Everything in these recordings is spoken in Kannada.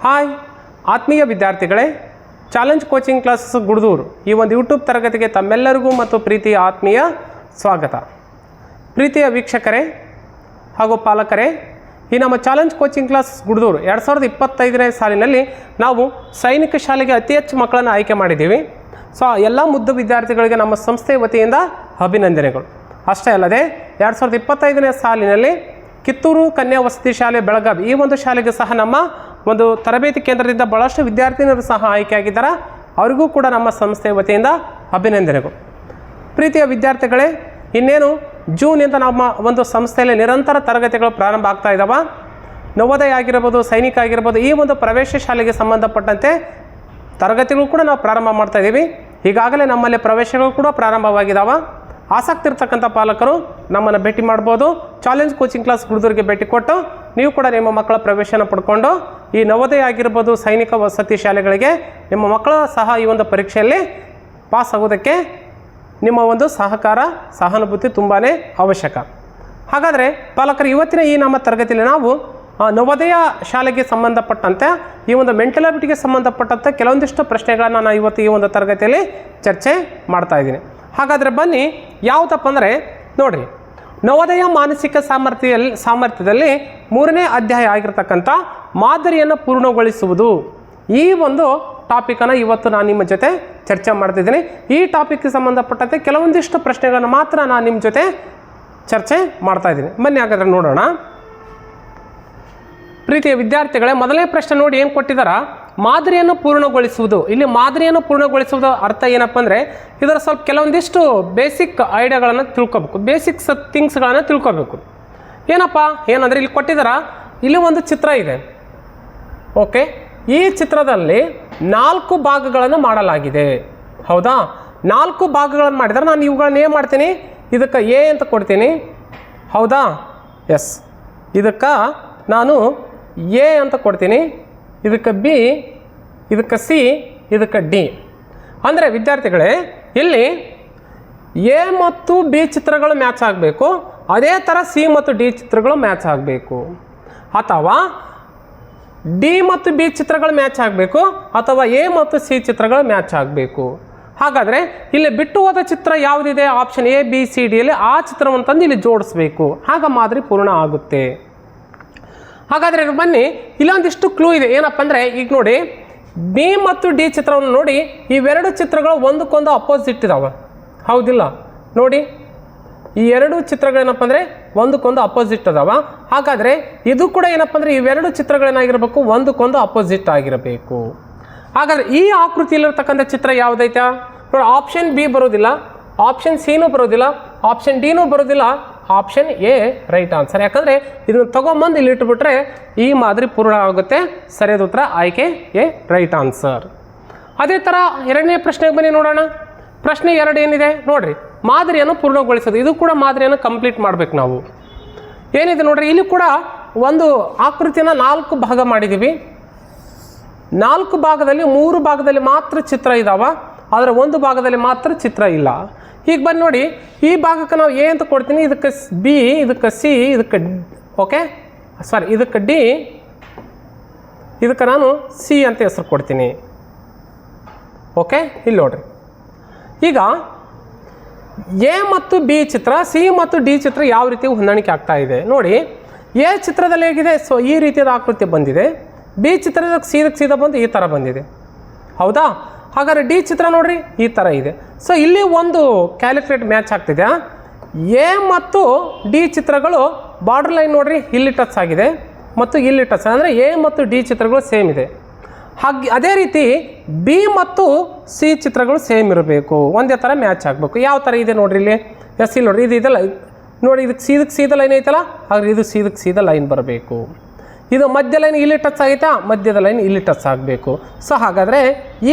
ಹಾಯ್ ಆತ್ಮೀಯ ವಿದ್ಯಾರ್ಥಿಗಳೇ, ಚಾಲೆಂಜ್ ಕೋಚಿಂಗ್ ಕ್ಲಾಸಸ್ ಗುಡ್ದೂರು ಈ ಒಂದು ಯೂಟ್ಯೂಬ್ ತರಗತಿಗೆ ತಮ್ಮೆಲ್ಲರಿಗೂ ಮತ್ತು ಪ್ರೀತಿಯ ಆತ್ಮೀಯ ಸ್ವಾಗತ. ಪ್ರೀತಿಯ ವೀಕ್ಷಕರೇ ಹಾಗೂ ಪಾಲಕರೇ, ಈ ನಮ್ಮ ಚಾಲೆಂಜ್ ಕೋಚಿಂಗ್ ಕ್ಲಾಸಸ್ ಗುಡ್ದೂರು 2025ನೇ ಸಾಲಿನಲ್ಲಿ ನಾವು ಸೈನಿಕ ಶಾಲೆಗೆ ಅತಿ ಹೆಚ್ಚು ಮಕ್ಕಳನ್ನು ಆಯ್ಕೆ ಮಾಡಿದ್ದೀವಿ. ಸೊ ಎಲ್ಲ ಮುದ್ದು ವಿದ್ಯಾರ್ಥಿಗಳಿಗೆ ನಮ್ಮ ಸಂಸ್ಥೆಯ ವತಿಯಿಂದ ಅಭಿನಂದನೆಗಳು. ಅಷ್ಟೇ ಅಲ್ಲದೆ 2025ನೇ ಸಾಲಿನಲ್ಲಿ ಕಿತ್ತೂರು ಕನ್ಯಾ ವಸತಿ ಶಾಲೆ ಬೆಳಗಾವಿ ಈ ಒಂದು ಶಾಲೆಗೆ ಸಹ ನಮ್ಮ ಒಂದು ತರಬೇತಿ ಕೇಂದ್ರದಿಂದ ಭಾಳಷ್ಟು ವಿದ್ಯಾರ್ಥಿನಿಯರು ಸಹ ಆಯ್ಕೆಯಾಗಿದ್ದಾರೆ. ಅವರಿಗೂ ಕೂಡ ನಮ್ಮ ಸಂಸ್ಥೆಯ ವತಿಯಿಂದ ಅಭಿನಂದನೆಗಳು. ಪ್ರೀತಿಯ ವಿದ್ಯಾರ್ಥಿಗಳೇ, ಇನ್ನೇನು ಜೂನಿಂದ ನಮ್ಮ ಒಂದು ಸಂಸ್ಥೆಯಲ್ಲಿ ನಿರಂತರ ತರಗತಿಗಳು ಪ್ರಾರಂಭ ಆಗ್ತಾ ಇದ್ದಾವೆ. ನವೋದಯ ಆಗಿರ್ಬೋದು, ಸೈನಿಕ ಆಗಿರ್ಬೋದು, ಈ ಒಂದು ಪ್ರವೇಶ ಶಾಲೆಗೆ ಸಂಬಂಧಪಟ್ಟಂತೆ ತರಗತಿಗಳು ಕೂಡ ನಾವು ಪ್ರಾರಂಭ ಮಾಡ್ತಾ ಇದ್ದೀವಿ. ಈಗಾಗಲೇ ನಮ್ಮಲ್ಲಿ ಪ್ರವೇಶಗಳು ಕೂಡ ಪ್ರಾರಂಭವಾಗಿದ್ದಾವೆ. ಆಸಕ್ತಿ ಇರ್ತಕ್ಕಂಥ ಪಾಲಕರು ನಮ್ಮನ್ನು ಭೇಟಿ ಮಾಡ್ಬೋದು. ಚಾಲೆಂಜ್ ಕೋಚಿಂಗ್ ಕ್ಲಾಸ್ ಗುಡ್ದೂರಿಗೆ ಭೇಟಿ ಕೊಟ್ಟು ನೀವು ಕೂಡ ನಿಮ್ಮ ಮಕ್ಕಳ ಪ್ರವೇಶನ ಪಡ್ಕೊಂಡು ಈ ನವೋದಯ ಆಗಿರ್ಬೋದು, ಸೈನಿಕ ವಸತಿ ಶಾಲೆಗಳಿಗೆ ನಿಮ್ಮ ಮಕ್ಕಳು ಸಹ ಈ ಒಂದು ಪರೀಕ್ಷೆಯಲ್ಲಿ ಪಾಸ್ ಆಗೋದಕ್ಕೆ ನಿಮ್ಮ ಒಂದು ಸಹಕಾರ, ಸಹಾನುಭೂತಿ ತುಂಬಾ ಅವಶ್ಯಕ. ಹಾಗಾದರೆ ಪಾಲಕರು, ಇವತ್ತಿನ ಈ ನಮ್ಮ ತರಗತಿಯಲ್ಲಿ ನಾವು ನವೋದಯ ಶಾಲೆಗೆ ಸಂಬಂಧಪಟ್ಟಂತೆ ಈ ಒಂದು ಮೆಂಟಲ್ ಅಬಿಲಿಟಿಗೆ ಸಂಬಂಧಪಟ್ಟಂತೆ ಕೆಲವೊಂದಿಷ್ಟು ಪ್ರಶ್ನೆಗಳನ್ನು ನಾನು ಇವತ್ತು ಈ ಒಂದು ತರಗತಿಯಲ್ಲಿ ಚರ್ಚೆ ಮಾಡ್ತಾ ಇದ್ದೀನಿ. ಹಾಗಾದರೆ ಬನ್ನಿ, ಯಾವುದಪ್ಪ ಅಂದರೆ ನೋಡಿರಿ, ನವೋದಯ ಮಾನಸಿಕ ಸಾಮರ್ಥ್ಯದಲ್ಲಿ 3ನೇ ಅಧ್ಯಾಯ ಆಗಿರ್ತಕ್ಕಂಥ ಮಾದರಿಯನ್ನು ಪೂರ್ಣಗೊಳಿಸುವುದು, ಈ ಒಂದು ಟಾಪಿಕನ್ನು ಇವತ್ತು ನಾನು ನಿಮ್ಮ ಜೊತೆ ಚರ್ಚೆ ಮಾಡ್ತಿದ್ದೀನಿ. ಈ ಟಾಪಿಕ್ಗೆ ಸಂಬಂಧಪಟ್ಟಂತೆ ಕೆಲವೊಂದಿಷ್ಟು ಪ್ರಶ್ನೆಗಳನ್ನು ಮಾತ್ರ ನಾನು ನಿಮ್ಮ ಜೊತೆ ಚರ್ಚೆ ಮಾಡ್ತಾ ಇದ್ದೀನಿ. ಬನ್ನಿ ಹಾಗಾದರೆ ನೋಡೋಣ. ಪ್ರೀತಿಯ ವಿದ್ಯಾರ್ಥಿಗಳೇ, ಮೊದಲನೇ ಪ್ರಶ್ನೆ ನೋಡಿ ಏನು ಕೊಟ್ಟಿದ್ದಾರ, ಮಾದರಿಯನ್ನು ಪೂರ್ಣಗೊಳಿಸುವುದು. ಇಲ್ಲಿ ಮಾದರಿಯನ್ನು ಪೂರ್ಣಗೊಳಿಸುವುದು ಅರ್ಥ ಏನಪ್ಪ ಅಂದರೆ ಇದರ ಸ್ವಲ್ಪ ಕೆಲವೊಂದಿಷ್ಟು ಬೇಸಿಕ್ ಐಡಿಯಾಗಳನ್ನು ತಿಳ್ಕೊಬೇಕು, ಬೇಸಿಕ್ಸ್ ಥಿಂಗ್ಸ್ಗಳನ್ನು ತಿಳ್ಕೊಬೇಕು. ಏನಪ್ಪ ಏನಂದರೆ ಇಲ್ಲಿ ಕೊಟ್ಟಿದ್ದಾರ, ಇಲ್ಲಿ ಒಂದು ಚಿತ್ರ ಇದೆ. ಓಕೆ, ಈ ಚಿತ್ರದಲ್ಲಿ 4 ಭಾಗಗಳನ್ನು ಮಾಡಲಾಗಿದೆ. ಹೌದಾ, 4 ಭಾಗಗಳನ್ನು ಮಾಡಿದರೆ ನಾನು ಇವುಗಳನ್ನ ಏನು ಮಾಡ್ತೀನಿ, ಇದಕ್ಕೆ ಎ ಅಂತ ಕೊಡ್ತೀನಿ. ಹೌದಾ, ಎಸ್, ಇದಕ್ಕೆ ನಾನು ಎ ಅಂತ ಕೊಡ್ತೀನಿ, ಇದಕ್ಕೆ ಬಿ, ಇದಕ್ಕೆ ಸಿ, ಇದಕ್ಕೆ ಡಿ. ಅಂದರೆ ವಿದ್ಯಾರ್ಥಿಗಳೇ, ಇಲ್ಲಿ ಎ ಮತ್ತು ಬಿ ಚಿತ್ರಗಳು ಮ್ಯಾಚ್ ಆಗಬೇಕು, ಅದೇ ಥರ ಸಿ ಮತ್ತು ಡಿ ಚಿತ್ರಗಳು ಮ್ಯಾಚ್ ಆಗಬೇಕು, ಅಥವಾ ಡಿ ಮತ್ತು ಬಿ ಚಿತ್ರಗಳು ಮ್ಯಾಚ್ ಆಗಬೇಕು, ಅಥವಾ ಎ ಮತ್ತು ಸಿ ಚಿತ್ರಗಳು ಮ್ಯಾಚ್ ಆಗಬೇಕು. ಹಾಗಾದರೆ ಇಲ್ಲಿ ಬಿಟ್ಟು ಹೋದ ಚಿತ್ರ ಯಾವುದಿದೆ, ಆಪ್ಷನ್ ಎ ಬಿ ಸಿ ಡಿಯಲ್ಲಿ ಆ ಚಿತ್ರವನ್ನು ತಂದು ಇಲ್ಲಿ ಜೋಡಿಸ್ಬೇಕು, ಆಗ ಮಾದರಿ ಪೂರ್ಣ ಆಗುತ್ತೆ. ಹಾಗಾದರೆ ಬನ್ನಿ, ಇಲ್ಲೊಂದಿಷ್ಟು ಕ್ಲೂ ಇದೆ. ಏನಪ್ಪ ಅಂದರೆ ಈಗ ನೋಡಿ, ಬಿ ಮತ್ತು ಡಿ ಚಿತ್ರವನ್ನು ನೋಡಿ, ಇವೆರಡು ಚಿತ್ರಗಳು ಒಂದಕ್ಕೊಂದು ಅಪೋಸಿಟ್ ಇದ್ದಾವೆ. ಹೌದಿಲ್ಲ, ನೋಡಿ ಈ ಎರಡು ಚಿತ್ರಗಳೇನಪ್ಪ ಅಂದರೆ ಒಂದಕ್ಕೊಂದು ಅಪೋಸಿಟ್ ಅದಾವ. ಹಾಗಾದರೆ ಇದು ಕೂಡ ಏನಪ್ಪ ಅಂದರೆ ಇವೆರಡು ಚಿತ್ರಗಳೇನಾಗಿರಬೇಕು, ಒಂದಕ್ಕೊಂದು ಅಪೋಸಿಟ್ ಆಗಿರಬೇಕು. ಹಾಗಾದರೆ ಈ ಆಕೃತಿಯಲ್ಲಿರ್ತಕ್ಕಂಥ ಚಿತ್ರ ಯಾವುದೈತೆ ನೋಡಿ, ಆಪ್ಷನ್ ಬಿ ಬರೋದಿಲ್ಲ, ಆಪ್ಷನ್ ಸಿನೂ ಬರೋದಿಲ್ಲ, ಆಪ್ಷನ್ ಡಿನೂ ಬರೋದಿಲ್ಲ, ಆಪ್ಷನ್ ಎ ರೈಟ್ ಆನ್ಸರ್. ಯಾಕಂದರೆ ಇದನ್ನು ತೊಗೊಂಬಂದು ಇಲ್ಲಿ ಇಟ್ಬಿಟ್ರೆ ಈ ಮಾದರಿ ಪೂರ್ಣ ಆಗುತ್ತೆ. ಸರಿಯಾದ ಉತ್ತರ ಆಯ್ಕೆ ಎ ರೈಟ್ ಆನ್ಸರ್. ಅದೇ ಥರ ಎರಡನೇ ಪ್ರಶ್ನೆಗೆ ಬನ್ನಿ ನೋಡೋಣ. ಪ್ರಶ್ನೆ 2 ಏನಿದೆ ನೋಡಿರಿ, ಮಾದರಿಯನ್ನು ಪೂರ್ಣಗೊಳಿಸೋದು. ಇದು ಕೂಡ ಮಾದರಿಯನ್ನು ಕಂಪ್ಲೀಟ್ ಮಾಡಬೇಕು ನಾವು. ಏನಿದೆ ನೋಡಿರಿ, ಇಲ್ಲಿ ಕೂಡ ಒಂದು ಆಕೃತಿಯನ್ನು 4 ಭಾಗ ಮಾಡಿದ್ದೀವಿ. 4 ಭಾಗದಲ್ಲಿ 3 ಭಾಗದಲ್ಲಿ ಮಾತ್ರ ಚಿತ್ರ ಇದ್ದಾವೆ, ಆದರೆ 1 ಭಾಗದಲ್ಲಿ ಮಾತ್ರ ಚಿತ್ರ ಇಲ್ಲ. ಈಗ ಬಂದು ನೋಡಿ, ಈ ಭಾಗಕ್ಕೆ ನಾವು ಎ ಅಂತ ಕೊಡ್ತೀನಿ, ಇದಕ್ಕೆ ಬಿ, ಇದಕ್ಕೆ ಸಿ, ಇದಕ್ಕೆ ಓಕೆ ಸಾರಿ ಇದಕ್ಕೆ ಡಿ, ಇದಕ್ಕೆ ನಾನು ಸಿ ಅಂತ ಹೆಸರು ಕೊಡ್ತೀನಿ. ಓಕೆ, ಇಲ್ಲಿ ನೋಡ್ರಿ, ಈಗ ಎ ಮತ್ತು ಬಿ ಚಿತ್ರ, ಸಿ ಮತ್ತು ಡಿ ಚಿತ್ರ ಯಾವ ರೀತಿ ಹೊಂದಾಣಿಕೆ ಆಗ್ತಾ ಇದೆ ನೋಡಿ. ಎ ಚಿತ್ರದಲ್ಲಿ ಹೇಗಿದೆ, ಸೊ ಈ ರೀತಿಯಾದ ಆಕೃತಿ ಬಂದಿದೆ. ಬಿ ಚಿತ್ರದ ಸೀದಾ ಬಂದು ಈ ಥರ ಬಂದಿದೆ. ಹೌದಾ, ಹಾಗಾದ್ರೆ ಡಿ ಚಿತ್ರ ನೋಡ್ರಿ ಈ ಥರ ಇದೆ. ಸೊ ಇಲ್ಲಿ ಒಂದು ಕ್ಯಾಲ್ಕುಲೇಟ್ ಮ್ಯಾಚ್ ಆಗ್ತಿದೆ. ಎ ಮತ್ತು ಡಿ ಚಿತ್ರಗಳು ಬಾರ್ಡರ್ ಲೈನ್ ನೋಡ್ರಿ ಇಲ್ಲಿ ಟಚ್ ಆಗಿದೆ ಮತ್ತು ಇಲ್ಲಿ ಟಚ್, ಅಂದರೆ ಎ ಮತ್ತು ಡಿ ಚಿತ್ರಗಳು ಸೇಮ್ ಇದೆ. ಹಾಗೆ ಅದೇ ರೀತಿ ಬಿ ಮತ್ತು ಸಿ ಚಿತ್ರಗಳು ಸೇಮ್ ಇರಬೇಕು, ಒಂದೇ ಥರ ಮ್ಯಾಚ್ ಆಗಬೇಕು. ಯಾವ ಥರ ಇದೆ ನೋಡ್ರಿ ಇಲ್ಲಿ, ಎಸ್ ಇಲ್ಲಿ ನೋಡ್ರಿ, ಇದು ಇದೆಲ್ಲ ನೋಡಿ, ಇದಕ್ಕೆ ಸೀದಾ ಲೈನ್ ಐತಲ್ಲ, ಹಾಗಾದ್ರೆ ಇದು ಸೀದಾ ಲೈನ್ ಬರಬೇಕು. ಇದು ಮಧ್ಯ ಲೈನ್ ಇಲ್ಲಿ ಟಚ್ ಆಗೈತಾ, ಮಧ್ಯದ ಲೈನ್ ಇಲ್ಲಿ ಟಚ್ ಆಗಬೇಕು. ಸೊ ಹಾಗಾದರೆ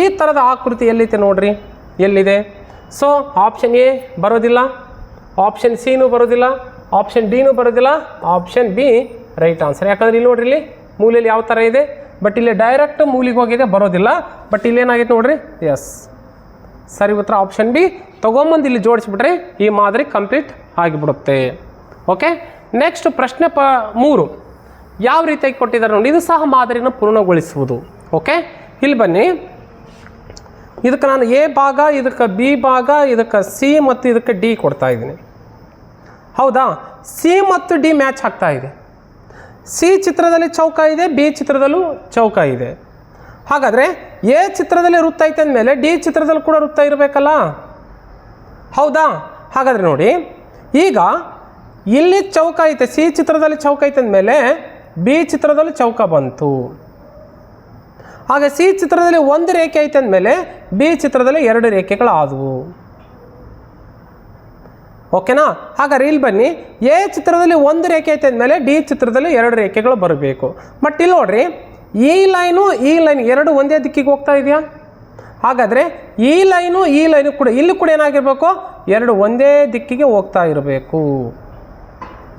ಈ ಥರದ ಆಕೃತಿ ಎಲ್ಲಿದೆ ನೋಡ್ರಿ, ಎಲ್ಲಿದೆ. ಸೊ ಆಪ್ಷನ್ ಎ ಬರೋದಿಲ್ಲ, ಆಪ್ಷನ್ ಸಿನೂ ಬರೋದಿಲ್ಲ, ಆಪ್ಷನ್ ಡಿನೂ ಬರೋದಿಲ್ಲ, ಆಪ್ಷನ್ ಬಿ ರೈಟ್ ಆನ್ಸರ್. ಯಾಕಂದರೆ ಇಲ್ಲಿ ನೋಡ್ರಿ, ಇಲ್ಲಿ ಮೂಲೆಯಲ್ಲಿ ಯಾವ ಥರ ಇದೆ, ಬಟ್ ಇಲ್ಲಿ ಡೈರೆಕ್ಟ್ ಮೂಲಿಗೆ ಹೋಗಿದೆ, ಬರೋದಿಲ್ಲ. ಬಟ್ ಇಲ್ಲಿ ಏನಾಗೈತೆ ನೋಡ್ರಿ, ಎಸ್ ಸರಿ ಉತ್ತರ ಆಪ್ಷನ್ ಬಿ. ತೊಗೊಂಬಂದು ಇಲ್ಲಿ ಜೋಡಿಸ್ಬಿಟ್ರೆ ಈ ಮಾದರಿ ಕಂಪ್ಲೀಟ್ ಆಗಿಬಿಡುತ್ತೆ. ಓಕೆ, ನೆಕ್ಸ್ಟ್ ಪ್ರಶ್ನೆ 3. ಯಾವ ರೀತಿಯಾಗಿ ಕೊಟ್ಟಿದ್ದಾರೆ ನೋಡಿ, ಇದು ಸಹ ಮಾದರಿಯನ್ನು ಪೂರ್ಣಗೊಳಿಸುವುದು. ಓಕೆ, ಇಲ್ಲಿ ಬನ್ನಿ, ಇದಕ್ಕೆ ನಾನು ಎ ಭಾಗ, ಇದಕ್ಕೆ ಬಿ ಭಾಗ, ಇದಕ್ಕೆ ಸಿ ಮತ್ತು ಇದಕ್ಕೆ ಡಿ ಕೊಡ್ತಾ ಇದ್ದೀನಿ. ಹೌದಾ, ಸಿ ಮತ್ತು ಡಿ ಮ್ಯಾಚ್ ಆಗ್ತಾ ಇದೆ. ಸಿ ಚಿತ್ರದಲ್ಲಿ ಚೌಕ ಇದೆ, ಬಿ ಚಿತ್ರದಲ್ಲೂ ಚೌಕ ಇದೆ. ಹಾಗಾದರೆ ಎ ಚಿತ್ರದಲ್ಲಿ ವೃತ್ತ ಐತೆ ಅಂದಮೇಲೆ ಡಿ ಚಿತ್ರದಲ್ಲಿ ಕೂಡ ವೃತ್ತ ಇರಬೇಕಲ್ಲ. ಹೌದಾ, ಹಾಗಾದರೆ ನೋಡಿ, ಈಗ ಇಲ್ಲಿ ಚೌಕ ಐತೆ, ಸಿ ಚಿತ್ರದಲ್ಲಿ ಚೌಕ ಐತೆ ಅಂದಮೇಲೆ ಬಿ ಚಿತ್ರದಲ್ಲಿ ಚೌಕ ಬಂತು. ಹಾಗೆ ಸಿ ಚಿತ್ರದಲ್ಲಿ ಒಂದು ರೇಖೆ ಐತೆ ಅಂದಮೇಲೆ ಬಿ ಚಿತ್ರದಲ್ಲಿ 2 ರೇಖೆಗಳು ಆದವು. ಓಕೆನಾ? ಹಾಗಾದ್ರೆ ಇಲ್ಲಿ ಬನ್ನಿ, ಎ ಚಿತ್ರದಲ್ಲಿ ಒಂದು ರೇಖೆ ಐತೆ ಅಂದಮೇಲೆ ಡಿ ಚಿತ್ರದಲ್ಲಿ 2 ರೇಖೆಗಳು ಬರಬೇಕು. ಬಟ್ ಇಲ್ಲಿ ನೋಡ್ರಿ, ಈ ಲೈನು ಎರಡು ಒಂದೇ ದಿಕ್ಕಿಗೆ ಹೋಗ್ತಾ ಇದೆಯಾ? ಹಾಗಾದರೆ ಈ ಲೈನು ಕೂಡ ಇಲ್ಲಿ ಕೂಡ ಏನಾಗಿರಬೇಕು, 2 ಒಂದೇ ದಿಕ್ಕಿಗೆ ಹೋಗ್ತಾ ಇರಬೇಕು.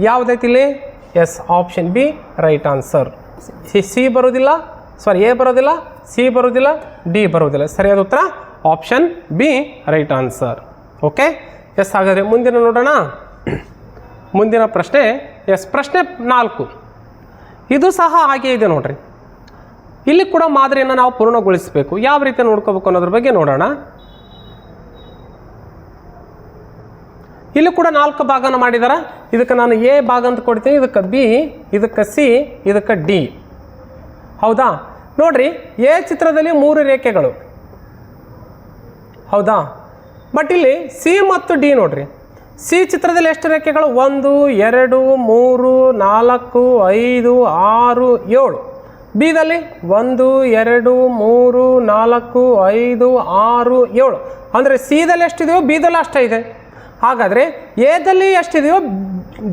ಯಾವುದೈತಿ ಇಲ್ಲಿ? Yes, option B right answer. C ಬರೋದಿಲ್ಲ, ಸಾರಿ ಎ ಬರೋದಿಲ್ಲ, ಸಿ ಬರೋದಿಲ್ಲ, ಡಿ ಬರೋದಿಲ್ಲ. ಸರಿಯಾದ ಉತ್ತರ option B right answer. Okay, yes. ಹಾಗಾದರೆ ಮುಂದಿನ ನೋಡೋಣ. ಮುಂದಿನ ಪ್ರಶ್ನೆ, ಎಸ್, ಪ್ರಶ್ನೆ 4. ಇದು ಸಹ ಹಾಗೆ ಇದೆ ನೋಡ್ರಿ. ಇಲ್ಲಿ ಕೂಡ ಮಾದರಿಯನ್ನು ನಾವು ಪೂರ್ಣಗೊಳಿಸಬೇಕು. ಯಾವ ರೀತಿ ನೋಡ್ಕೋಬೇಕು ಅನ್ನೋದ್ರ ಬಗ್ಗೆ ನೋಡೋಣ. ಇಲ್ಲಿ ಕೂಡ 4 ಭಾಗನ ಮಾಡಿದಾರ. ಇದಕ್ಕೆ ನಾನು ಎ ಭಾಗ ಅಂತ ಕೊಡ್ತೀನಿ, ಇದಕ್ಕೆ ಬಿ, ಇದಕ್ಕೆ ಸಿ, ಇದಕ್ಕೆ ಡಿ. ಹೌದಾ? ನೋಡ್ರಿ, ಎ ಚಿತ್ರದಲ್ಲಿ 3 ರೇಖೆಗಳು. ಹೌದಾ? ಬಟ್ ಇಲ್ಲಿ ಸಿ ಮತ್ತು ಡಿ ನೋಡ್ರಿ, ಸಿ ಚಿತ್ರದಲ್ಲಿ ಎಷ್ಟು ರೇಖೆಗಳು? 1 2 3 4 5 6 7. ಬಿದಲ್ಲಿ 1 2 3 4 5 6 7. ಅಂದರೆ ಸಿದಲ್ಲಿ ಎಷ್ಟಿದೆಯೋ ಬಿದಲ್ಲಿ ಅಷ್ಟೇ ಇದೆ. ಹಾಗಾದರೆ ಎದಲ್ಲಿ ಎಷ್ಟಿದೆಯೋ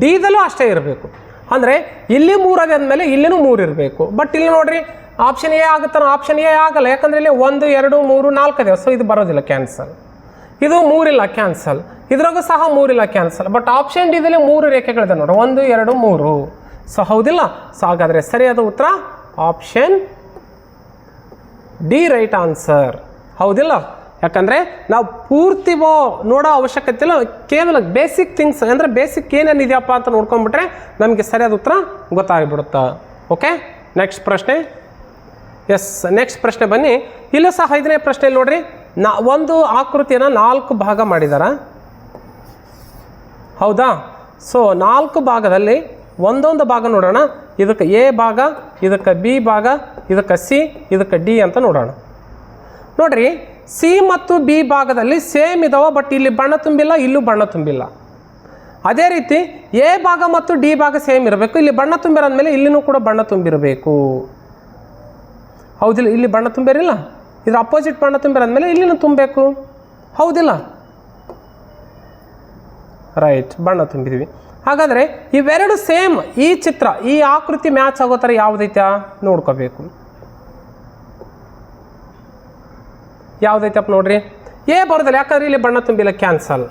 ಡಿದಲ್ಲೂ ಅಷ್ಟೇ ಇರಬೇಕು. ಅಂದರೆ ಇಲ್ಲಿ 3 ಅದೇ ಅಂದಮೇಲೆ ಇಲ್ಲಿನೂ 3 ಇರಬೇಕು. ಬಟ್ ಇಲ್ಲಿ ನೋಡ್ರಿ, ಆಪ್ಷನ್ ಎ ಆಗುತ್ತಾನ? ಆಪ್ಷನ್ ಎ ಆಗಲ್ಲ. ಯಾಕಂದರೆ ಇಲ್ಲಿ 1 2 3 4 ಇದೆ. ಸೊ ಇದು ಬರೋದಿಲ್ಲ, ಕ್ಯಾನ್ಸಲ್. ಇದು 3 ಇಲ್ಲ, ಕ್ಯಾನ್ಸಲ್. ಇದ್ರಾಗೂ ಸಹ 3 ಇಲ್ಲ, ಕ್ಯಾನ್ಸಲ್. ಬಟ್ ಆಪ್ಷನ್ ಡಿದಲ್ಲಿ 3 ರೇಖೆಗಳಿದೆ ನೋಡ್ರಿ, 1 2 3. ಸೊ ಹೌದಿಲ್ಲ? ಸೊ ಹಾಗಾದರೆ ಸರಿಯಾದ ಉತ್ತರ ಆಪ್ಷನ್ ಡಿ ರೈಟ್ ಆನ್ಸರ್. ಹೌದಿಲ್ಲ? ಯಾಕಂದರೆ ನಾವು ಪೂರ್ತಿ ನೋಡೋ ಅವಶ್ಯಕತೆ ಇಲ್ಲ, ಕೇವಲ ಬೇಸಿಕ್ ಥಿಂಗ್ಸ್ ಅಂದರೆ ಬೇಸಿಕ್ ಏನೇನಿದೆಯಪ್ಪ ಅಂತ ನೋಡ್ಕೊಂಡ್ಬಿಟ್ರೆ ನಮಗೆ ಸರಿಯಾದ ಉತ್ತರ ಗೊತ್ತಾಗಿಬಿಡುತ್ತಾ. ಓಕೆ, ನೆಕ್ಸ್ಟ್ ಪ್ರಶ್ನೆ. ಎಸ್, ನೆಕ್ಸ್ಟ್ ಪ್ರಶ್ನೆ ಬನ್ನಿ. ಇಲ್ಲೂ ಸಹ 5ನೇ ಪ್ರಶ್ನೆ ನೋಡ್ರಿ, ಒಂದು ಆಕೃತಿಯನ್ನು 4 ಭಾಗ ಮಾಡಿದಾರ. ಹೌದಾ? ಸೊ 4 ಭಾಗದಲ್ಲಿ ಒಂದೊಂದು ಭಾಗ ನೋಡೋಣ. ಇದಕ್ಕೆ ಎ ಭಾಗ, ಇದಕ್ಕೆ ಬಿ ಭಾಗ, ಇದಕ್ಕೆ ಸಿ, ಇದಕ್ಕೆ ಡಿ ಅಂತ ನೋಡೋಣ. ನೋಡ್ರಿ, ಸಿ ಮತ್ತು ಬಿ ಭಾಗದಲ್ಲಿ ಸೇಮ್ ಇದಾವ, ಬಟ್ ಇಲ್ಲಿ ಬಣ್ಣ ತುಂಬಿಲ್ಲ, ಇಲ್ಲೂ ಬಣ್ಣ ತುಂಬಿಲ್ಲ. ಅದೇ ರೀತಿ ಎ ಭಾಗ ಮತ್ತು ಡಿ ಭಾಗ ಸೇಮ್ ಇರಬೇಕು. ಇಲ್ಲಿ ಬಣ್ಣ ತುಂಬಿರಂದಮೇಲೆ ಇಲ್ಲಿನೂ ಕೂಡ ಬಣ್ಣ ತುಂಬಿರಬೇಕು. ಹೌದಿಲ್ಲ? ಇಲ್ಲಿ ಬಣ್ಣ ತುಂಬಿರಿಲ್ಲ, ಇದ್ರ ಅಪೋಸಿಟ್ ಬಣ್ಣ ತುಂಬಿರಂದಮೇಲೆ ಇಲ್ಲಿನೂ ತುಂಬಬೇಕು. ಹೌದಿಲ್ಲ? ರೈಟ್, ಬಣ್ಣ ತುಂಬಿದ್ವಿ. ಹಾಗಾದರೆ ಇವೆರಡು ಸೇಮ್, ಈ ಚಿತ್ರ, ಈ ಆಕೃತಿ ಮ್ಯಾಚ್ ಆಗೋ ಥರ ಯಾವುದೈತೆ ನೋಡ್ಕೋಬೇಕು. ಯಾವುದೈತಪ್ಪ ನೋಡ್ರಿ, ಎ ಬರೋದಿಲ್ಲ, ಯಾಕಂದ್ರೆ ಇಲ್ಲಿ ಬಣ್ಣ ತುಂಬಿಲ್ಲ, ಕ್ಯಾನ್ಸಲ್.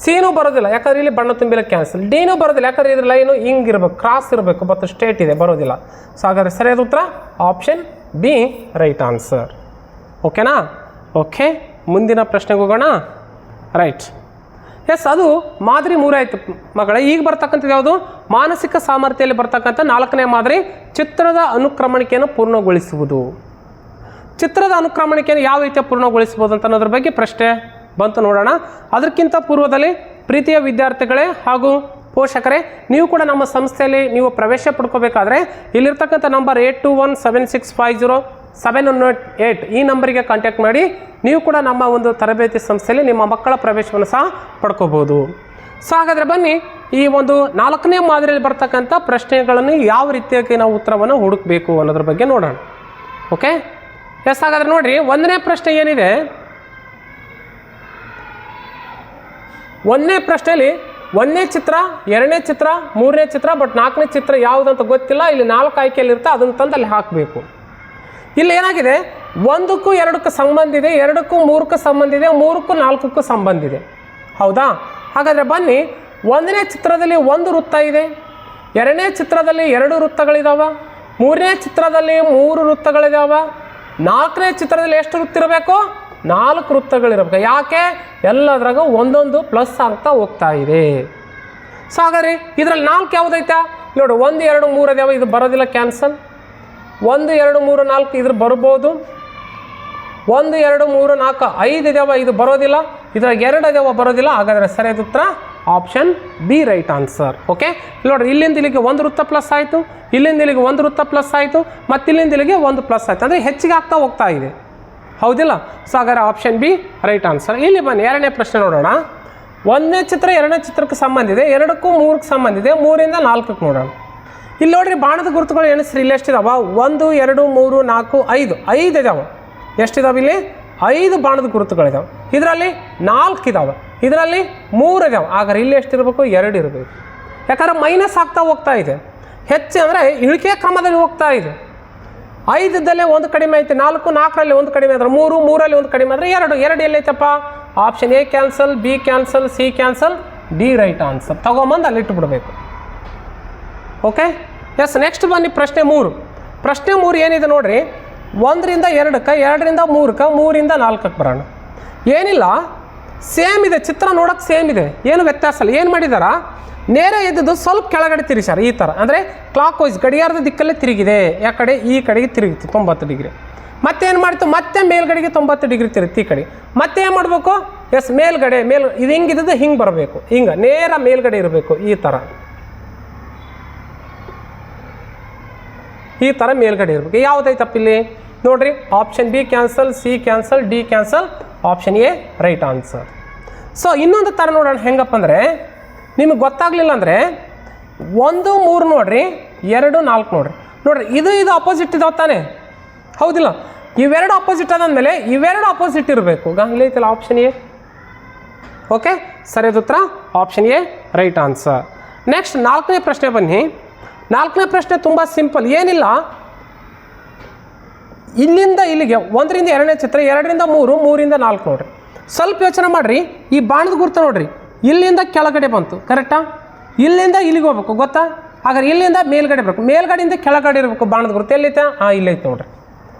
ಸಿನೂ ಬರೋದಿಲ್ಲ, ಯಾಕಂದ್ರೆ ಇಲ್ಲಿ ಬಣ್ಣ ತುಂಬಿಲ್ಲ, ಕ್ಯಾನ್ಸಲ್. ಡಿನೂ ಬರೋದಿಲ್ಲ, ಯಾಕಂದ್ರೆ ಇದ್ರ ಲೈನು ಹಿಂಗಿರ್ಬೇಕು, ಕ್ರಾಸ್ ಇರಬೇಕು, ಮತ್ತು ಸ್ಟ್ರೇಟ್ ಇದೆ, ಬರೋದಿಲ್ಲ. ಸೊ ಹಾಗಾದರೆ ಸರಿಯಾದ ಉತ್ತರ ಆಪ್ಷನ್ ಬಿ ರೈಟ್ ಆನ್ಸರ್. ಓಕೆನಾ? ಓಕೆ, ಮುಂದಿನ ಪ್ರಶ್ನೆಗೆ ಹೋಗೋಣ. ರೈಟ್, ಎಸ್, ಅದು ಮಾದರಿ 3 ಆಯಿತು ಮಗಳೇ. ಈಗ ಬರ್ತಕ್ಕಂಥದ್ದು ಯಾವುದು? ಮಾನಸಿಕ ಸಾಮರ್ಥ್ಯದಲ್ಲಿ ಬರ್ತಕ್ಕಂಥ 4ನೇ ಮಾದರಿ, ಚಿತ್ರದ ಅನುಕ್ರಮಣಿಕೆಯನ್ನು ಪೂರ್ಣಗೊಳಿಸುವುದು. ಚಿತ್ರದ ಅನುಕ್ರಮಣಿಕೆಯನ್ನು ಯಾವ ರೀತಿಯ ಪೂರ್ಣಗೊಳಿಸ್ಬೋದು ಅಂತ ಅನ್ನೋದ್ರ ಬಗ್ಗೆ ಪ್ರಶ್ನೆ ಬಂತು, ನೋಡೋಣ. ಅದಕ್ಕಿಂತ ಪೂರ್ವದಲ್ಲಿ ಪ್ರೀತಿಯ ವಿದ್ಯಾರ್ಥಿಗಳೇ ಹಾಗೂ ಪೋಷಕರೇ, ನೀವು ಕೂಡ ನಮ್ಮ ಸಂಸ್ಥೆಯಲ್ಲಿ ನೀವು ಪ್ರವೇಶ ಪಡ್ಕೋಬೇಕಾದ್ರೆ ಇಲ್ಲಿರ್ತಕ್ಕಂಥ ನಂಬರ್ 8217650718 ಈ ನಂಬರಿಗೆ ಕಾಂಟ್ಯಾಕ್ಟ್ ಮಾಡಿ ನೀವು ಕೂಡ ನಮ್ಮ ಒಂದು ತರಬೇತಿ ಸಂಸ್ಥೆಯಲ್ಲಿ ನಿಮ್ಮ ಮಕ್ಕಳ ಪ್ರವೇಶವನ್ನು ಸಹ ಪಡ್ಕೋಬೋದು. ಸೊ ಹಾಗಾದರೆ ಬನ್ನಿ, ಈ ಒಂದು 4ನೇ ಮಾದರಿಯಲ್ಲಿ ಬರ್ತಕ್ಕಂಥ ಪ್ರಶ್ನೆಗಳನ್ನು ಯಾವ ರೀತಿಯಾಗಿ ನಾವು ಉತ್ತರವನ್ನು ಹುಡುಕಬೇಕು ಅನ್ನೋದ್ರ ಬಗ್ಗೆ ನೋಡೋಣ. Okay, yes. ಹಾಗಾದರೆ ನೋಡಿರಿ, 1ನೇ ಪ್ರಶ್ನೆ ಏನಿದೆ, 1ನೇ ಪ್ರಶ್ನೆಯಲ್ಲಿ 1ನೇ ಚಿತ್ರ, 2ನೇ ಚಿತ್ರ, 3ನೇ ಚಿತ್ರ, ಬಟ್ 4ನೇ ಚಿತ್ರ ಯಾವುದಂತ ಗೊತ್ತಿಲ್ಲ. ಇಲ್ಲಿ 4 ಆಯ್ಕೆಯಲ್ಲಿ ಇರುತ್ತೆ, ಅದನ್ನು ತಂದು ಅಲ್ಲಿ ಹಾಕಬೇಕು. ಇಲ್ಲಿ ಏನಾಗಿದೆ, 1ಕ್ಕೂ 2ಕ್ಕೂ ಸಂಬಂಧ ಇದೆ, 2ಕ್ಕೂ 3ಕ್ಕೂ ಸಂಬಂಧ ಇದೆ, 3ಕ್ಕೂ 4ಕ್ಕೂ ಸಂಬಂಧ ಇದೆ. ಹೌದಾ? ಹಾಗಾದರೆ ಬನ್ನಿ, 1ನೇ ಚಿತ್ರದಲ್ಲಿ 1 ವೃತ್ತ ಇದೆ, 2ನೇ ಚಿತ್ರದಲ್ಲಿ 2 ವೃತ್ತಗಳಿದಾವೆ, 3ನೇ ಚಿತ್ರದಲ್ಲಿ 3 ವೃತ್ತಗಳಿದಾವೆ, 4ನೇ ಚಿತ್ರದಲ್ಲಿ ಎಷ್ಟು ವೃತ್ತ ಇರಬೇಕು? 4 ವೃತ್ತಗಳಿರಬೇಕು. ಯಾಕೆ? ಎಲ್ಲದ್ರಾಗ ಒಂದೊಂದು ಪ್ಲಸ್ ಆಗ್ತಾ ಹೋಗ್ತಾ ಇದೆ. ಸೊ ಹಾಗಾದ್ರೆ ಇದರಲ್ಲಿ 4 ಯಾವುದೈತಾ ನೋಡಿ 1 2 3 ಅದ್ಯಾವ ಇದು ಬರೋದಿಲ್ಲ ಕ್ಯಾನ್ಸಲ್ 1 2 3 4 ಇದ್ರ ಬರ್ಬೋದು 1 2 3 4 5 ಇದ್ಯಾವ ಇದು ಬರೋದಿಲ್ಲ ಇದ್ರಾಗ 2 ಅದ್ಯಾವ ಬರೋದಿಲ್ಲ ಹಾಗಾದರೆ ಸರಿಯಾದ ಉತ್ತರ option B right answer okay ನೋಡ್ರಿ ಇಲ್ಲಿಂದ ಇಲ್ಲಿಗೆ 1 ವೃತ್ತ ಪ್ಲಸ್ ಆಯಿತು ಇಲ್ಲಿಂದ ಇಲ್ಲಿಗೆ 1 ವೃತ್ತ ಪ್ಲಸ್ ಆಯಿತು ಮತ್ತು ಇಲ್ಲಿಂದ ಇಲ್ಲಿಗೆ 1 ಪ್ಲಸ್ ಆಯಿತು ಅಂದರೆ ಹೆಚ್ಚಿಗೆ ಆಗ್ತಾ ಹೋಗ್ತಾ ಇದೆ ಹೌದಿಲ್ಲ ಸೊ ಹಾಗಾದ್ರೆ ಆಪ್ಷನ್ ಬಿ ರೈಟ್ ಆನ್ಸರ್ ಇಲ್ಲಿ ಬನ್ನಿ 2ನೇ ಪ್ರಶ್ನೆ ನೋಡೋಣ 1ನೇ ಚಿತ್ರ 2ನೇ ಚಿತ್ರಕ್ಕೆ ಸಂಬಂಧ ಇದೆ 2ಕ್ಕೂ 3ಕ್ಕೆ ಸಂಬಂಧ ಇದೆ 3ರಿಂದ 4ಕ್ಕೆ ನೋಡೋಣ ಇಲ್ಲಿ ನೋಡ್ರಿ ಬಾಣದ ಗುರುತುಗಳು ಎಣಿಸ್ರಿ ಇಲ್ಲಿ ಎಷ್ಟಿದಾವ 1 2 3 4 5 5 ಇದಾವೆ ಎಷ್ಟಿದಾವೆ ಇಲ್ಲಿ 5 ಬಾಣದ ಗುರುತುಗಳಿದಾವೆ ಇದರಲ್ಲಿ 4 ಇದಾವೆ ಇದರಲ್ಲಿ 3 ಇದಾವೆ ಹಾಗಾದ್ರೆ ಇಲ್ಲಿ ಎಷ್ಟಿರಬೇಕು 2 ಇರಬೇಕು ಯಾಕಂದ್ರೆ ಮೈನಸ್ ಆಗ್ತಾ ಹೋಗ್ತಾ ಇದೆ ಹೆಚ್ಚು ಅಂದರೆ ಇಳಿಕೆ ಕ್ರಮದಲ್ಲಿ ಹೋಗ್ತಾ ಇದೆ 5ದಲ್ಲೇ 1 ಕಡಿಮೆ ಐತೆ 4 4ರಲ್ಲಿ 1 ಕಡಿಮೆ ಆದರೆ 3 3ರಲ್ಲಿ 1 ಕಡಿಮೆ ಆದರೆ 2 ಎಲ್ಲೈತಪ್ಪ option A cancel B cancel C cancel D right answer ತಗೊಂಬಂದು ಅಲ್ಲಿಟ್ಟು ಬಿಡಬೇಕು ಓಕೆ ಎಸ್ ನೆಕ್ಸ್ಟ್ ಬನ್ನಿ ಪ್ರಶ್ನೆ 3 ಏನಿದೆ ನೋಡ್ರಿ 1ರಿಂದ 2ಕ್ಕೆ 2ರಿಂದ 3ಕ್ಕೆ 3ರಿಂದ 4ಕ್ಕೆ ಬರೋಣ ಏನಿಲ್ಲ ಸೇಮ್ ಇದೆ ಚಿತ್ರ ನೋಡೋಕೆ ಸೇಮ್ ಇದೆ ಏನು ವ್ಯತ್ಯಾಸ ಇಲ್ಲ ಏನು ಮಾಡಿದಾರ ನೇರ ಎದ್ದು ಸ್ವಲ್ಪ ಕೆಳಗಡೆ ತಿರುಗಿಸ್ಯಾರ ಈ ಥರ ಅಂದರೆ ಕ್ಲಾಕ್ ವೈಸ್ ಗಡಿಯಾರದ ದಿಕ್ಕಲ್ಲೇ ತಿರುಗಿದೆ ಯಾಕಡೆ ಈ ಕಡೆಗೆ ತಿರುಗಿತು 90 ಡಿಗ್ರಿ ಮತ್ತೇನು ಮಾಡ್ತು ಮತ್ತೆ ಮೇಲ್ಗಡೆಗೆ 90 ಡಿಗ್ರಿ ತಿರುಗ್ತಿ ಈ ಕಡೆ ಮತ್ತೆ ಏನು ಮಾಡಬೇಕು ಎಸ್ ಮೇಲ್ಗಡೆ ಇದು ಹಿಂಗಿದ್ದು ಹಿಂಗೆ ಬರಬೇಕು ಹಿಂಗೆ ನೇರ ಮೇಲ್ಗಡೆ ಇರಬೇಕು ಈ ಥರ ಮೇಲ್ಗಡೆ ಇರಬೇಕು ಯಾವುದೈತಪ್ಪ ಇಲ್ಲಿ ನೋಡ್ರಿ option B cancel C cancel D cancel option A right answer so ಇನ್ನೊಂದು ಥರ ನೋಡೋಣ ಹೆಂಗಪ್ಪ ಅಂದರೆ ನಿಮಗೆ ಗೊತ್ತಾಗಲಿಲ್ಲ ಅಂದರೆ 1 3 ನೋಡ್ರಿ 2 4 ನೋಡ್ರಿ ಇದು ಅಪೋಸಿಟ್ ಇದಾವೆ ತಾನೆ ಹೌದಿಲ್ಲ ಇವೆರಡು ಅಪೋಸಿಟ್ ಆದಮೇಲೆ ಇವೆರಡು ಅಪೋಸಿಟ್ ಇರಬೇಕು ಇಲ್ಲಿ ಐತಲ್ಲ ಆಪ್ಷನ್ ಎ ಓಕೆ ಸರಿಯಾದ ಉತ್ತರ option A right answer next 4ನೇ ಪ್ರಶ್ನೆ ಬನ್ನಿ 4ನೇ ಪ್ರಶ್ನೆ ತುಂಬ ಸಿಂಪಲ್ ಏನಿಲ್ಲ ಇಲ್ಲಿಂದ ಇಲ್ಲಿಗೆ 1ರಿಂದ 2ನೇ ಚಿತ್ರ 2ರಿಂದ 3 3ರಿಂದ 4 ನೋಡ್ರಿ ಸ್ವಲ್ಪ ಯೋಚನೆ ಮಾಡಿರಿ ಈ ಬಾಣದ ಗುರುತು ನೋಡ್ರಿ ಇಲ್ಲಿಂದ ಕೆಳಗಡೆ ಬಂತು ಕರೆಕ್ಟಾ ಇಲ್ಲಿಂದ ಇಲ್ಲಿಗೆ ಹೋಗ್ಬೇಕು ಗೊತ್ತಾ ಹಾಗಾದ್ರೆ ಇಲ್ಲಿಂದ ಮೇಲ್ಗಡೆ ಬರಬೇಕು ಮೇಲ್ಗಡೆಯಿಂದ ಕೆಳಗಡೆ ಇರಬೇಕು ಬಾಣದ ಗುರುತು ಎಲ್ಲಿೈತೆ ಇಲ್ಲೈತೆ ನೋಡ್ರಿ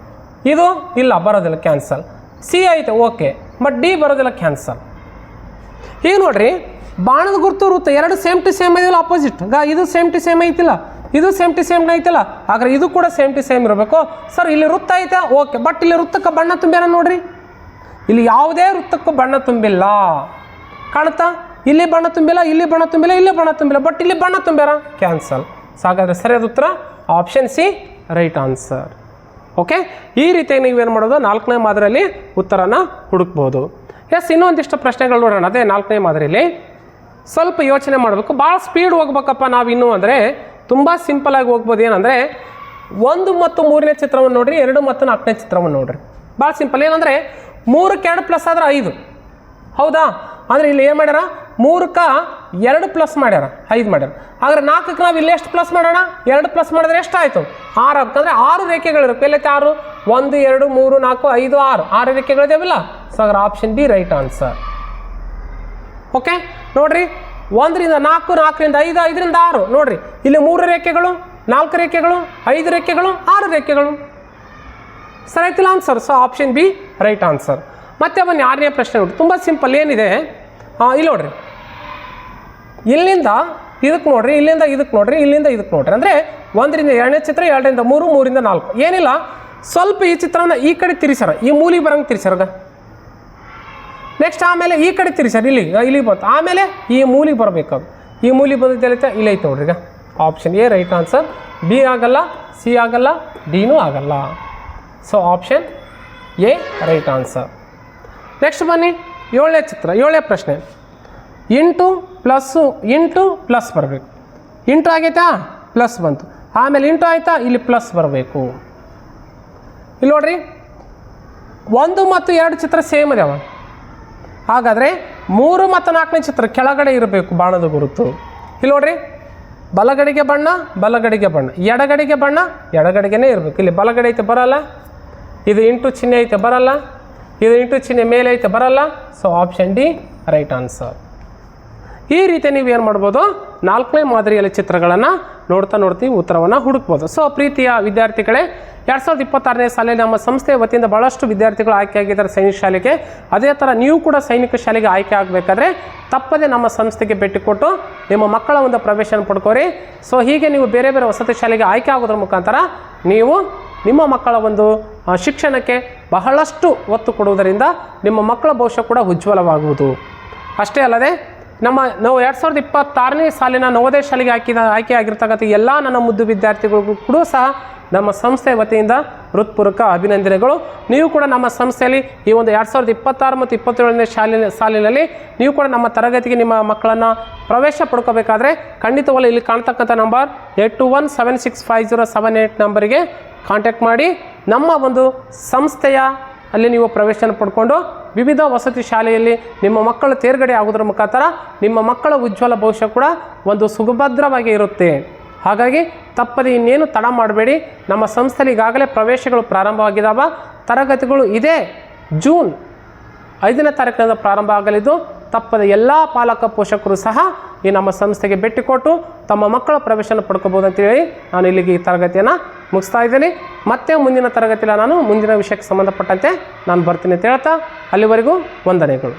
ಇದು ಇಲ್ಲ ಬರೋದಿಲ್ಲ ಕ್ಯಾನ್ಸಲ್ ಸಿ ಐತೆ ಓಕೆ ಬಟ್ ಡಿ ಬರೋದಿಲ್ಲ ಕ್ಯಾನ್ಸಲ್ ಈಗ ನೋಡ್ರಿ ಬಾಣದ ಗುರುತು ವೃತ್ತ 2 ಸೇಮ್ ಟು ಸೇಮ್ ಇದೆಯಲ್ಲ ಅಪೋಸಿಟ್ ಇದು ಸೇಮ್ ಟು ಸೇಮ್ ಐತಿಲ್ಲ ಇದು ಸೇಮ್ ಟು ಸೇಮ್ ಐತಿಲ್ಲ ಹಾಗಾದ್ರೆ ಇದು ಕೂಡ ಸೇಮ್ ಟು ಸೇಮ್ ಇರಬೇಕು ಸರ್ ಇಲ್ಲಿ ವೃತ್ತ ಐತೆ ಓಕೆ ಬಟ್ ಇಲ್ಲಿ ವೃತ್ತಕ್ಕೆ ಬಣ್ಣ ತುಂಬ್ಯಾರ ನೋಡ್ರಿ ಇಲ್ಲಿ ಯಾವುದೇ ವೃತ್ತಕ್ಕೂ ಬಣ್ಣ ತುಂಬಿಲ್ಲ ಕಾಣುತ್ತಾ ಇಲ್ಲಿ ಬಣ್ಣ ತುಂಬಿಲ್ಲ ಇಲ್ಲಿ ಬಣ್ಣ ತುಂಬಿಲ್ಲ ಇಲ್ಲಿ ಬಣ್ಣ ತುಂಬಿಲ್ಲ ಬಟ್ ಇಲ್ಲಿ ಬಣ್ಣ ತುಂಬ್ಯಾರ ಕ್ಯಾನ್ಸಲ್ ಸೊ ಹಾಗಾದ್ರೆ ಸರಿಯಾದ ಉತ್ತರ option C right answer okay ಈ ರೀತಿಯಾಗಿ ನೀವೇನು ಮಾಡೋದು 4ನೇ ಮಾದರಿಯಲ್ಲಿ ಉತ್ತರನ ಹುಡುಕ್ಬೋದು ಎಸ್ ಇನ್ನೊಂದಿಷ್ಟು ಪ್ರಶ್ನೆಗಳು ನೋಡೋಣ ಅದೇ 4ನೇ ಮಾದರಿಯಲ್ಲಿ ಸ್ವಲ್ಪ ಯೋಚನೆ ಮಾಡಬೇಕು ಭಾಳ ಸ್ಪೀಡ್ ಹೋಗ್ಬೇಕಪ್ಪ ನಾವು ಇನ್ನೂ ಅಂದರೆ ತುಂಬ ಸಿಂಪಲಾಗಿ ಹೋಗ್ಬೋದು ಏನಂದರೆ 1 ಮತ್ತು 3ನೇ ಚಿತ್ರವನ್ನು ನೋಡಿರಿ 2 ಮತ್ತು 4ನೇ ಚಿತ್ರವನ್ನು ನೋಡಿರಿ ಭಾಳ ಸಿಂಪಲ್ ಏನಂದರೆ 3ಕ್ಕೆ 2 ಪ್ಲಸ್ ಆದ್ರೆ 5 ಹೌದಾ ಅಂದರೆ ಇಲ್ಲಿ ಏನು ಮಾಡ್ಯಾರ 3ಕ್ಕೆ 2 ಪ್ಲಸ್ ಮಾಡ್ಯಾರ 5 ಮಾಡ್ಯಾರ ಹಾಗಾದ್ರೆ 4ಕ್ಕೆ ನಾವು ಇಲ್ಲಿ ಎಷ್ಟು ಪ್ಲಸ್ ಮಾಡೋಣ 2 ಪ್ಲಸ್ ಮಾಡಿದ್ರೆ ಎಷ್ಟಾಯಿತು 6 ಆಗ್ತಂದರೆ 6 ರೇಖೆಗಳಿರುತ್ತೆ ಎಲ್ಲೈತೆ 6 1 2 3 4 5 6 ರೇಖೆಗಳಿದಾವಿಲ್ಲ ಸೊ ಹಾಗಾದ್ರೆ option B right answer okay ನೋಡ್ರಿ 1ರಿಂದ 4 4ರಿಂದ 5 5ರಿಂದ 6 ನೋಡ್ರಿ ಇಲ್ಲಿ 3 ರೇಖೆಗಳು 4 ರೇಖೆಗಳು 5 ರೇಖೆಗಳು 6 ರೇಖೆಗಳು ಸರಿ ಆಯ್ತಿಲ್ಲ answer so option B right answer ಮತ್ತೆ ಬನ್ನಿ 6ನೇ ಪ್ರಶ್ನೆ ನೋಡಿ ತುಂಬ ಸಿಂಪಲ್ ಏನಿದೆ ಇಲ್ಲಿ ನೋಡ್ರಿ ಇಲ್ಲಿಂದ ಇದಕ್ಕೆ ನೋಡ್ರಿ ಇಲ್ಲಿಂದ ಇದಕ್ಕೆ ನೋಡ್ರಿ ಇಲ್ಲಿಂದ ಇದಕ್ಕೆ ನೋಡ್ರಿ ಅಂದರೆ 1ರಿಂದ 2ನೇ ಚಿತ್ರ 2ರಿಂದ 3 3ರಿಂದ 4 ಏನಿಲ್ಲ ಸ್ವಲ್ಪ ಈ ಚಿತ್ರವನ್ನು ಈ ಕಡೆ ತಿರ್ಸ್ಯಾರ ಈ ಮೂಲಿಗೆ ಬರಂಗೆ ತಿರ್ಸ್ಯಾರ ನೆಕ್ಸ್ಟ್ ಆಮೇಲೆ ಈ ಕಡೆ ತಿರ್ಸ್ಯಾರ ಇಲ್ಲಿಗೆ ಬಂತು ಆಮೇಲೆ ಈ ಮೂಲಿಗೆ ಬರಬೇಕು ಈ ಮೂಲಿಗೆ ಬಂದಿದ್ದೈತೆ ಇಲ್ಲೈತೆ ನೋಡ್ರಿ ಈಗ option A right answer B ಆಗಲ್ಲ ಸಿ ಆಗಲ್ಲ ಡಿನೂ ಆಗಲ್ಲ so option A right answer next ಬನ್ನಿ 7ನೇ ಚಿತ್ರ 7ನೇ ಪ್ರಶ್ನೆ ಇಂಟು ಪ್ಲಸ್ ಬರಬೇಕು ಇಂಟು ಆಗೈತಾ ಪ್ಲಸ್ ಬಂತು ಆಮೇಲೆ ಇಂಟು ಆಯಿತಾ ಇಲ್ಲಿ ಪ್ಲಸ್ ಬರಬೇಕು ಇಲ್ಲಿ ನೋಡ್ರಿ 1 ಮತ್ತು 2 ಚಿತ್ರ ಸೇಮ್ ಅದಾವ ಹಾಗಾದರೆ 3 ಮತ್ತು 4ನೇ ಚಿತ್ರ ಕೆಳಗಡೆ ಇರಬೇಕು ಬಾಣದ ಗುರುತು ಇಲ್ಲಿ ನೋಡ್ರಿ ಬಲಗಡೆಗೆ ಬಣ್ಣ ಎಡಗಡೆಗೆ ಬಣ್ಣ ಎಡಗಡೆಗೇ ಇರಬೇಕು ಇಲ್ಲಿ ಬಲಗಡೆ ಐತೆ ಬರಲ್ಲ ಇದು ಇಂಟು ಚಿಹ್ನೆ ಐತೆ ಬರಲ್ಲ ಇದು ಇಂಟು ಚಿಹ್ನೆ ಮೇಲೆ ಐತೆ ಬರಲ್ಲ so option D right answer ಈ ರೀತಿ ನೀವು ಏನು ಮಾಡ್ಬೋದು, 4ನೇ ಮಾದರಿಯಲ್ಲಿ ಚಿತ್ರಗಳನ್ನು ನೋಡ್ತಾ ಉತ್ತರವನ್ನು ಹುಡುಕ್ಬೋದು. ಸೊ ಪ್ರೀತಿಯ ವಿದ್ಯಾರ್ಥಿಗಳೇ, 2026ನೇ ಸಾಲಿನಲ್ಲಿ ನಮ್ಮ ಸಂಸ್ಥೆಯ ವತಿಯಿಂದ ಭಾಳಷ್ಟು ವಿದ್ಯಾರ್ಥಿಗಳು ಆಯ್ಕೆ ಆಗಿದ್ದಾರೆ ಸೈನಿಕ ಶಾಲೆಗೆ. ಅದೇ ಥರ ನೀವು ಕೂಡ ಸೈನಿಕ ಶಾಲೆಗೆ ಆಯ್ಕೆ ಆಗಬೇಕಾದ್ರೆ ತಪ್ಪದೆ ನಮ್ಮ ಸಂಸ್ಥೆಗೆ ಭೇಟಿ ಕೊಟ್ಟು ನಿಮ್ಮ ಮಕ್ಕಳ ಒಂದು ಪ್ರವೇಶನ ಪಡ್ಕೋರಿ. ಸೊ ಹೀಗೆ ನೀವು ಬೇರೆ ಬೇರೆ ವಸತಿ ಶಾಲೆಗೆ ಆಯ್ಕೆ ಆಗೋದ್ರ ಮುಖಾಂತರ ನೀವು ನಿಮ್ಮ ಮಕ್ಕಳ ಒಂದು ಶಿಕ್ಷಣಕ್ಕೆ ಬಹಳಷ್ಟು ಒತ್ತು ಕೊಡುವುದರಿಂದ ನಿಮ್ಮ ಮಕ್ಕಳ ಭವಿಷ್ಯ ಕೂಡ ಉಜ್ವಲವಾಗುವುದು. ಅಷ್ಟೇ ಅಲ್ಲದೆ ನಾವು 2026ನೇ ಸಾಲಿನ ನವೋದಯ ಶಾಲೆಗೆ ಆಯ್ಕೆ ಆಗಿರ್ತಕ್ಕಂಥ ಎಲ್ಲ ನನ್ನ ಮುದ್ದು ವಿದ್ಯಾರ್ಥಿಗಳಿಗೂ ಕೂಡ ಸಹ ನಮ್ಮ ಸಂಸ್ಥೆಯ ವತಿಯಿಂದ ಹೃತ್ಪೂರ್ವಕ ಅಭಿನಂದನೆಗಳು. ನೀವು ಕೂಡ ನಮ್ಮ ಸಂಸ್ಥೆಯಲ್ಲಿ ಈ ಒಂದು 2026 ಮತ್ತು 27ನೇ ಸಾಲಿನಲ್ಲಿ ನೀವು ಕೂಡ ನಮ್ಮ ತರಗತಿಗೆ ನಿಮ್ಮ ಮಕ್ಕಳನ್ನು ಪ್ರವೇಶ ಪಡ್ಕೋಬೇಕಾದ್ರೆ ಖಂಡಿತವಾಗಿ ಇಲ್ಲಿ ಕಾಣ್ತಕ್ಕಂಥ ನಂಬರ್ 82176507 ನಂಬರಿಗೆ ಕಾಂಟ್ಯಾಕ್ಟ್ ಮಾಡಿ ನಮ್ಮ ಒಂದು ಸಂಸ್ಥೆಯ ಅಲ್ಲಿ ನೀವು ಪ್ರವೇಶನ ಪಡ್ಕೊಂಡು ವಿವಿಧ ವಸತಿ ಶಾಲೆಯಲ್ಲಿ ನಿಮ್ಮ ಮಕ್ಕಳು ತೇರ್ಗಡೆ ಆಗೋದ್ರ ಮುಖಾಂತರ ನಿಮ್ಮ ಮಕ್ಕಳ ಉಜ್ವಲ ಭವಿಷ್ಯ ಕೂಡ ಒಂದು ಸುಭದ್ರವಾಗಿ ಇರುತ್ತೆ. ಹಾಗಾಗಿ ತಪ್ಪದೆ ಇನ್ನೇನು ತಡ ಮಾಡಬೇಡಿ. ನಮ್ಮ ಸಂಸ್ಥೆಯಲ್ಲಿ ಈಗಾಗಲೇ ಪ್ರವೇಶಗಳು ಪ್ರಾರಂಭವಾಗಿದ್ದಾವೆ. ತರಗತಿಗಳು ಇದೇ ಜೂನ್ 5ನೇ ತಾರೀಕಿನಿಂದ ಪ್ರಾರಂಭ ಆಗಲಿದ್ದು ತಪ್ಪದೆ ಎಲ್ಲ ಪಾಲಕ ಪೋಷಕರು ಸಹ ಈ ನಮ್ಮ ಸಂಸ್ಥೆಗೆ ಭೇಟಿ ಕೊಟ್ಟು ತಮ್ಮ ಮಕ್ಕಳ ಪ್ರವೇಶನ ಪಡ್ಕೋಬೋದು ಅಂತೇಳಿ ನಾನು ಇಲ್ಲಿಗೆ ಈ ತರಗತಿಯನ್ನು ಮುಗಿಸ್ತಾ ಇದ್ದೀನಿ. ಮತ್ತೆ ಮುಂದಿನ ತರಗತಿಯಲ್ಲಿ ನಾನು ಮುಂದಿನ ವಿಷಯಕ್ಕೆ ಸಂಬಂಧಪಟ್ಟಂತೆ ನಾನು ಬರ್ತೀನಿ ಅಂತ ಹೇಳ್ತಾ ಅಲ್ಲಿವರೆಗೂ ವಂದನೆಗಳು.